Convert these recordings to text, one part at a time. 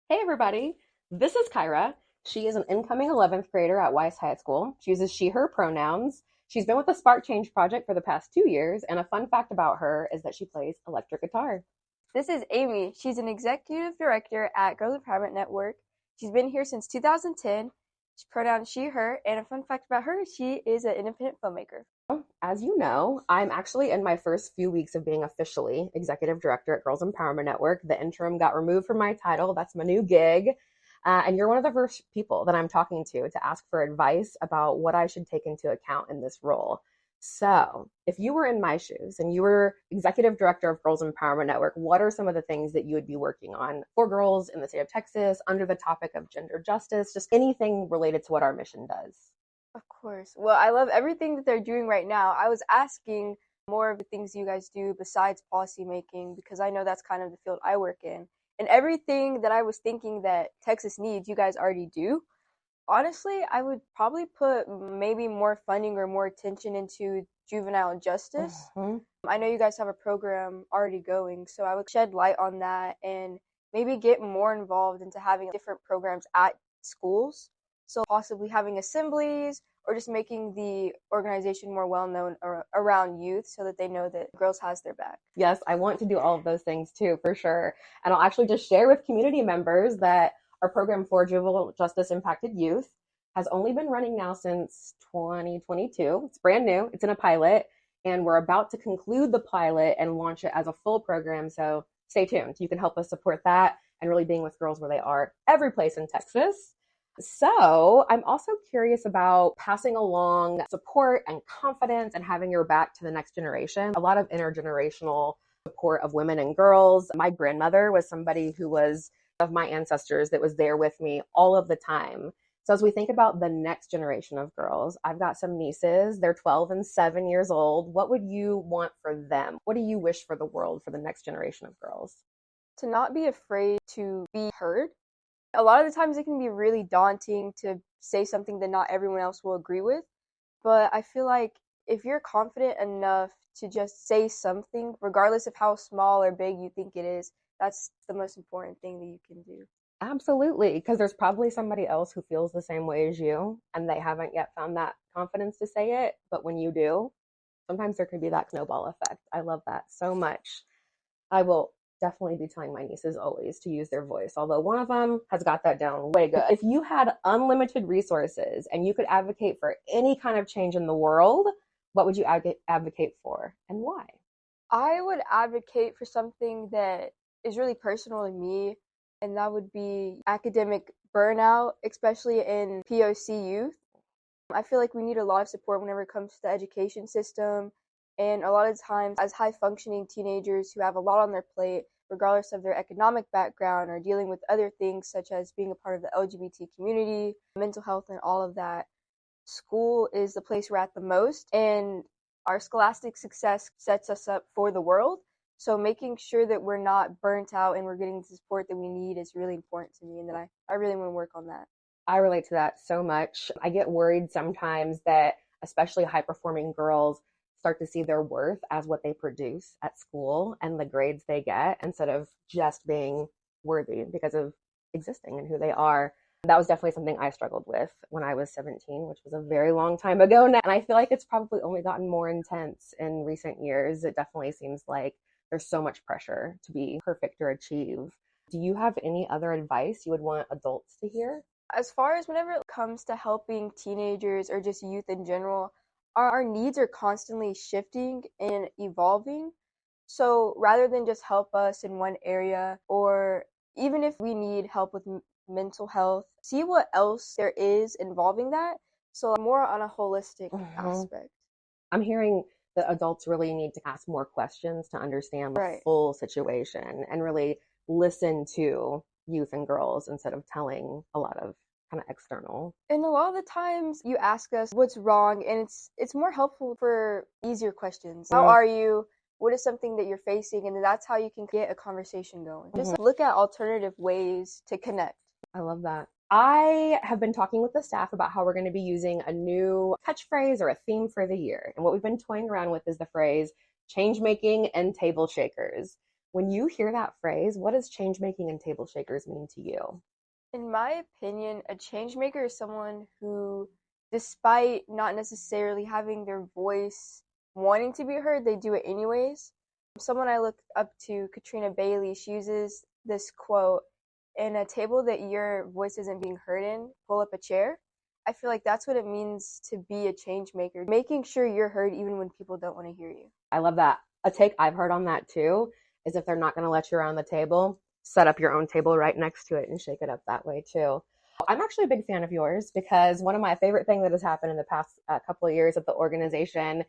Hey everybody, this is Kyra. She is an incoming 11th grader at Weiss High School. She uses she, her pronouns. She's been with the Spark Change Project for the past 2 years, and a fun fact about her is that she plays electric guitar. This is Amy. She's an executive director at Girls Empowerment Network. She's been here since 2010. She pronouns she, her, and a fun fact about her, she is an independent filmmaker. As you know, I'm actually in my first few weeks of being officially executive director at Girls Empowerment Network. The interim got removed from my title. That's my new gig. And you're one of the first people that I'm talking to ask for advice about what I should take into account in this role. So, if you were in my shoes and you were executive director of Girls Empowerment Network, what are some of the things that you would be working on for girls in the state of Texas under the topic of gender justice, just anything related to what our mission does? Of course. Well, I love everything that they're doing right now. I was asking more of the things you guys do besides policy making because I know that's kind of the field I work in. And everything that I was thinking that Texas needs, you guys already do. Honestly, I would probably put maybe more funding or more attention into juvenile justice. Mhm. I know you guys have a program already going, so I would shed light on that and maybe get more involved into having different programs at schools. So possibly having assemblies or just making the organization more well known around youth so that they know that Girls has their back. Yes, I want to do all of those things too, for sure. And I'll actually just share with community members that our program for juvenile justice impacted youth has only been running now since 2022. It's brand new, it's in a pilot, and we're about to conclude the pilot and launch it as a full program. So stay tuned. You can help us support that and really being with girls where they are every place in Texas. So, I'm also curious about passing along support and confidence and having your back to the next generation. A lot of intergenerational support of women and girls. My grandmother was somebody who was of my ancestors that was there with me all of the time. So, as we think about the next generation of girls, I've got some nieces. They're 12 and 7 years old. What would you want for them? What do you wish for the world for the next generation of girls? To not be afraid to be heard. A lot of the times it can be really daunting to say something that not everyone else will agree with, but I feel like if you're confident enough to just say something, regardless of how small or big you think it is, that's the most important thing that you can do. Absolutely, because there's probably somebody else who feels the same way as you, and they haven't yet found that confidence to say it. But when you do, sometimes there could be that snowball effect. I love that so much. I will definitely be telling my nieces always to use their voice, although one of them has got that down way good. If you had unlimited resources and you could advocate for any kind of change in the world, what would you advocate for and why? I would advocate for something that is really personal to me, and that would be academic burnout, especially in POC youth. I feel like we need a lot of support whenever it comes to the education system. And a lot of times, as high functioning teenagers who have a lot on their plate, regardless of their economic background or dealing with other things such as being a part of the LGBT community, mental health, and all of that, school is the place we're at the most. And our scholastic success sets us up for the world. So making sure that we're not burnt out and we're getting the support that we need is really important to me. And that I really want to work on that. I relate to that so much. I get worried sometimes that especially high performing girls start to see their worth as what they produce at school and the grades they get instead of just being worthy because of existing and who they are. That was definitely something I struggled with when I was 17, which was a very long time ago now. And I feel like it's probably only gotten more intense in recent years. It definitely seems like there's so much pressure to be perfect or achieve. Do you have any other advice you would want adults to hear? As far as whenever it comes to helping teenagers or just youth in general, our needs are constantly shifting and evolving. So rather than just help us in one area, or even if we need help with mental health, see what else there is involving that. So more on a holistic Mhm. aspect. I'm hearing that adults really need to ask more questions to understand the Right. full situation and really listen to youth and girls instead of telling a lot of kind of external. And a lot of the times you ask us what's wrong, and it's more helpful for easier questions. How are you? What is something that you're facing? And that's how you can get a conversation going. Mhm. Just look at alternative ways to connect. I love that. I have been talking with the staff about how we're going to be using a new catchphrase or a theme for the year. And what we've been toying around with is the phrase change making and table shakers. When you hear that phrase, what does change making and table shakers mean to you? In my opinion, a change maker is someone who, despite not necessarily having their voice wanting to be heard, they do it anyways. Someone I look up to, Katrina Bailey, she uses this quote: in a table that your voice isn't being heard in, pull up a chair. I feel like that's what it means to be a change maker, making sure you're heard even when people don't want to hear you. I love that. A take I've heard on that too is if they're not going to let you around the table, set up your own table right next to it and shake it up that way too. I'm actually a big fan of yours because one of my favorite things that has happened in the past couple of years at the organization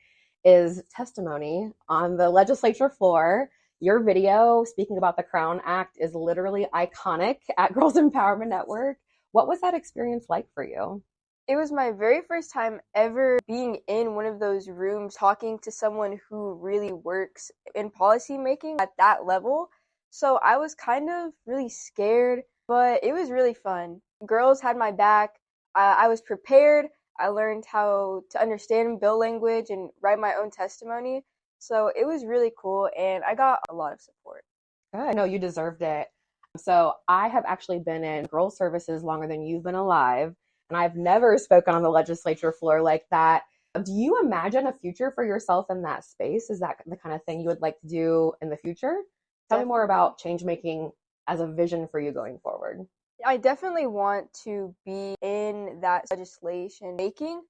is testimony on the legislature floor. Your video speaking about the Crown Act is literally iconic at Girls Empowerment Network. What was that experience like for you? It was my very first time ever being in one of those rooms talking to someone who really works in policy making at that level. So I was kind of really scared, but it was really fun. Girls had my back. I was prepared. I learned how to understand bill language and write my own testimony. So it was really cool, and I got a lot of support. Good. No, you deserved it. So I have actually been in girl services longer than you've been alive, and I've never spoken on the legislature floor like that. Do you imagine a future for yourself in that space? Is that the kind of thing you would like to do in the future? Tell me more about change making as a vision for you going forward. I definitely want to be in that legislation making.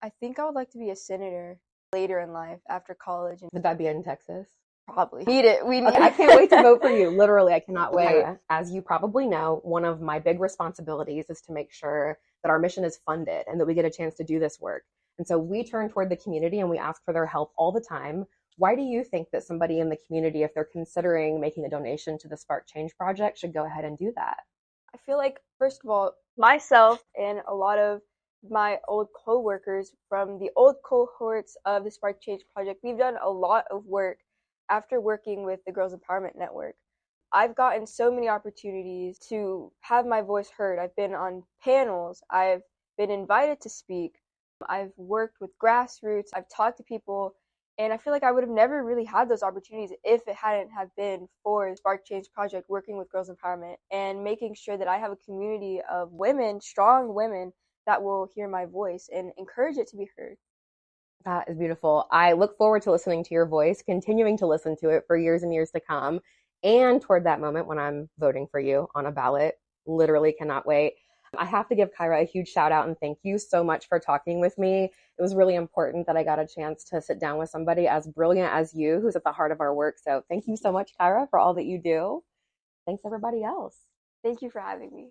I think I would like to be a senator later in life after college. And Would that be in Texas? probably need it. We need Okay, I can't wait to vote for you. Literally, I cannot wait. Kyra. As you probably know, one of my big responsibilities is to make sure that our mission is funded and that we get a chance to do this work. And so we turn toward the community and we ask for their help all the time. Why do you think that somebody in the community, if they're considering making a donation to the Spark Change Project, should go ahead and do that? I feel like, first of all, myself and a lot of my old co-workers from the old cohorts of the Spark Change Project, we've done a lot of work after working with the Girls Empowerment Network. I've gotten so many opportunities to have my voice heard. I've been on panels. I've been invited to speak. I've worked with grassroots. I've talked to people. And I feel like I would have never really had those opportunities if it hadn't have been for the Spark Change Project, working with Girls Empowerment and making sure that I have a community of women, strong women, that will hear my voice and encourage it to be heard. That is beautiful. I look forward to listening to your voice, continuing to listen to it for years and years to come, and toward that moment when I'm voting for you on a ballot. Literally cannot wait. I have to give Kyra a huge shout out and thank you so much for talking with me. It was really important that I got a chance to sit down with somebody as brilliant as you, who's at the heart of our work. So thank you so much, Kyra, for all that you do. Thanks, everybody else. Thank you for having me.